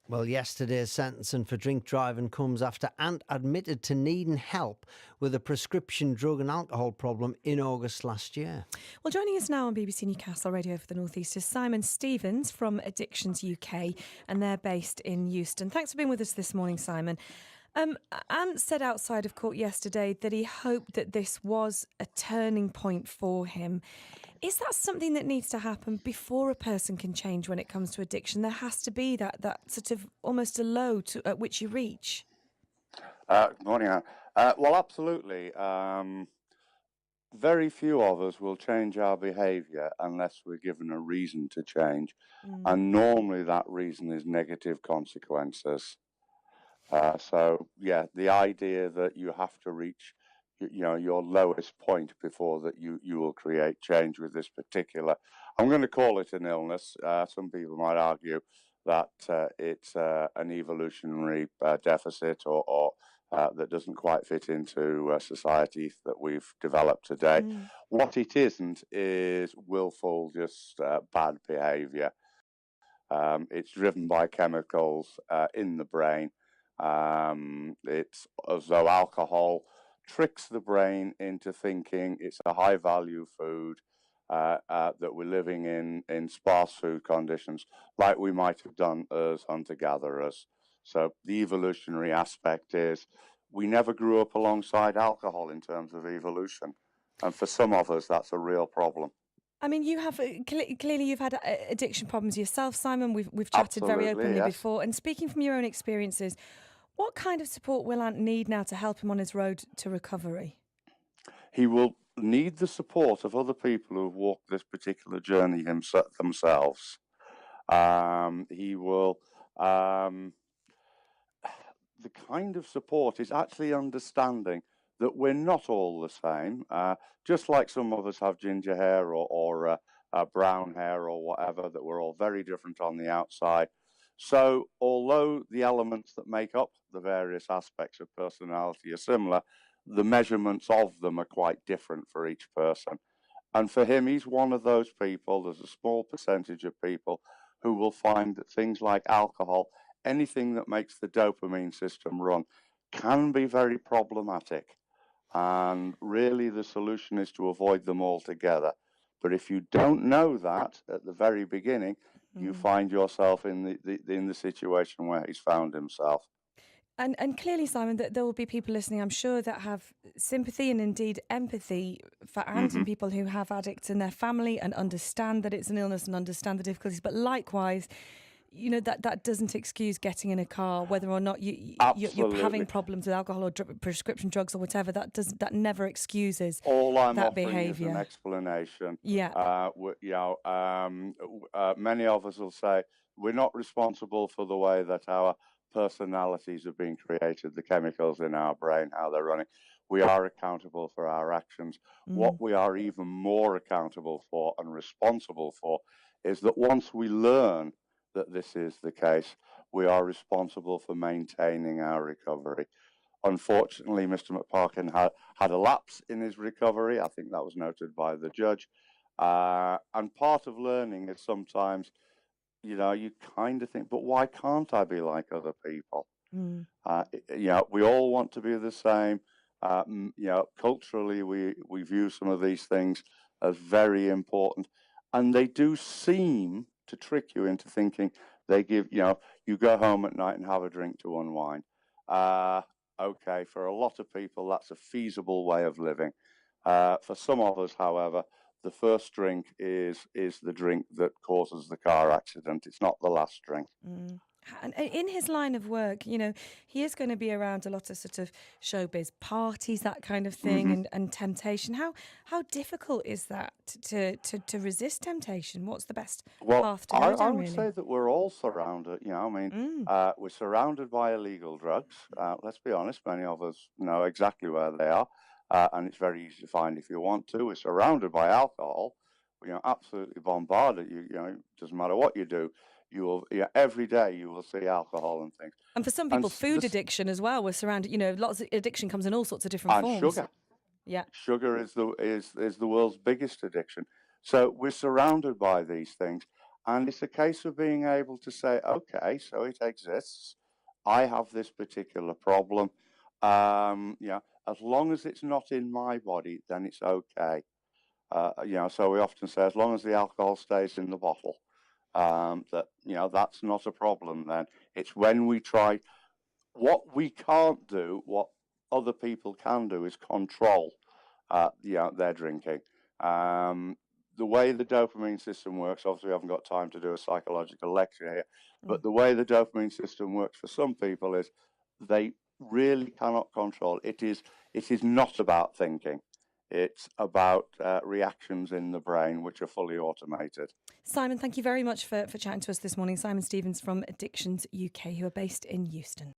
Well, yesterday's sentencing for drink driving comes after Ant admitted to needing help with a prescription drug and alcohol problem in August last year. Well, joining us now on BBC Newcastle Radio for the North East is Simon Stevens from Addictions UK, and they're based in Euston. Thanks for being with us this morning, Simon. Ant said outside of court yesterday that he hoped that this was a turning point for him. Is that something that needs to happen before a person can change when it comes to addiction? There has to be that sort of almost a low at which you reach. Good morning, Anne. Well, absolutely. Very few of us will change our behaviour unless we're given a reason to change. And normally that reason is negative consequences. So, the idea that you have to reach your lowest point before that you will create change with this particular, I'm going to call it an illness. Some people might argue that it's an evolutionary deficit or that doesn't quite fit into society that we've developed today. What it isn't is willful, just bad behaviour. It's driven by chemicals in the brain. It's as though alcohol tricks the brain into thinking it's a high-value food, that we're living in sparse food conditions like we might have done as hunter-gatherers. So the evolutionary aspect is we never grew up alongside alcohol in terms of evolution. And for some of us, that's a real problem. I mean, you have clearly you've had addiction problems yourself, Simon. We've chatted very openly before. And speaking from your own experiences, what kind of support will Ant need now to help him on his road to recovery? He will need the support of other people who have walked this particular journey themselves. He will. The kind of support is actually understanding that we're not all the same. Just like some of us have ginger hair or brown hair or whatever, that we're all very different on the outside. So although the elements that make up the various aspects of personality are similar, the measurements of them are quite different for each person. And for him, he's one of those people, there's a small percentage of people who will find that things like alcohol, anything that makes the dopamine system run, can be very problematic. And really the solution is to avoid them altogether. But if you don't know that at the very beginning, you find yourself in the situation where he's found himself. And clearly, Simon, that there will be people listening, I'm sure, that have sympathy and indeed empathy for Ant and people who have addicts in their family and understand that it's an illness and understand the difficulties. But likewise, you know, that doesn't excuse getting in a car, whether or not you're having problems with alcohol or prescription drugs or whatever. That never excuses all I'm that offering behaviour. is an explanation. Yeah. Many of us will say we're not responsible for the way that our personalities are being created, the chemicals in our brain, how they're running. We are accountable for our actions. What we are even more accountable for and responsible for is that once we learn that this is the case, we are responsible for maintaining our recovery. Unfortunately, Mr. McPartlin had a lapse in his recovery. I think that was noted by the judge. And part of learning is sometimes, you kind of think, but why can't I be like other people? We all want to be the same. Culturally, we view some of these things as very important, and they do seem to trick you into thinking they give, you go home at night and have a drink to unwind. Okay, for a lot of people, that's a feasible way of living. For some of us, however, the first drink is the drink that causes the car accident. It's not the last drink. And in his line of work, he is going to be around a lot of sort of showbiz parties, that kind of thing, and temptation. How difficult is that to resist temptation? What's the best path to go down, I would really? say that we're all surrounded. We're surrounded by illegal drugs. Let's be honest, many of us know exactly where they are, and it's very easy to find if you want to. We're surrounded by alcohol. Absolutely bombarded. Doesn't matter what you do. You will, every day you will see alcohol and things. And for some people, food addiction as well. We're surrounded. Lots of addiction comes in all sorts of different forms. And sugar. Yeah. Sugar is the world's biggest addiction. So we're surrounded by these things, And it's a case of being able to say, okay, so it exists. I have this particular problem. As long as it's not in my body, then it's okay. So we often say, as long as the alcohol stays in the bottle, that's not a problem then. It's when we try, what we can't do, what other people can do is control, their drinking. The way the dopamine system works, obviously we haven't got time to do a psychological lecture here, but the way the dopamine system works for some people is they really cannot control. It is not about thinking. It's about reactions in the brain, which are fully automated. Simon, thank you very much for chatting to us this morning. Simon Stevens from Addictions UK, who are based in Euston.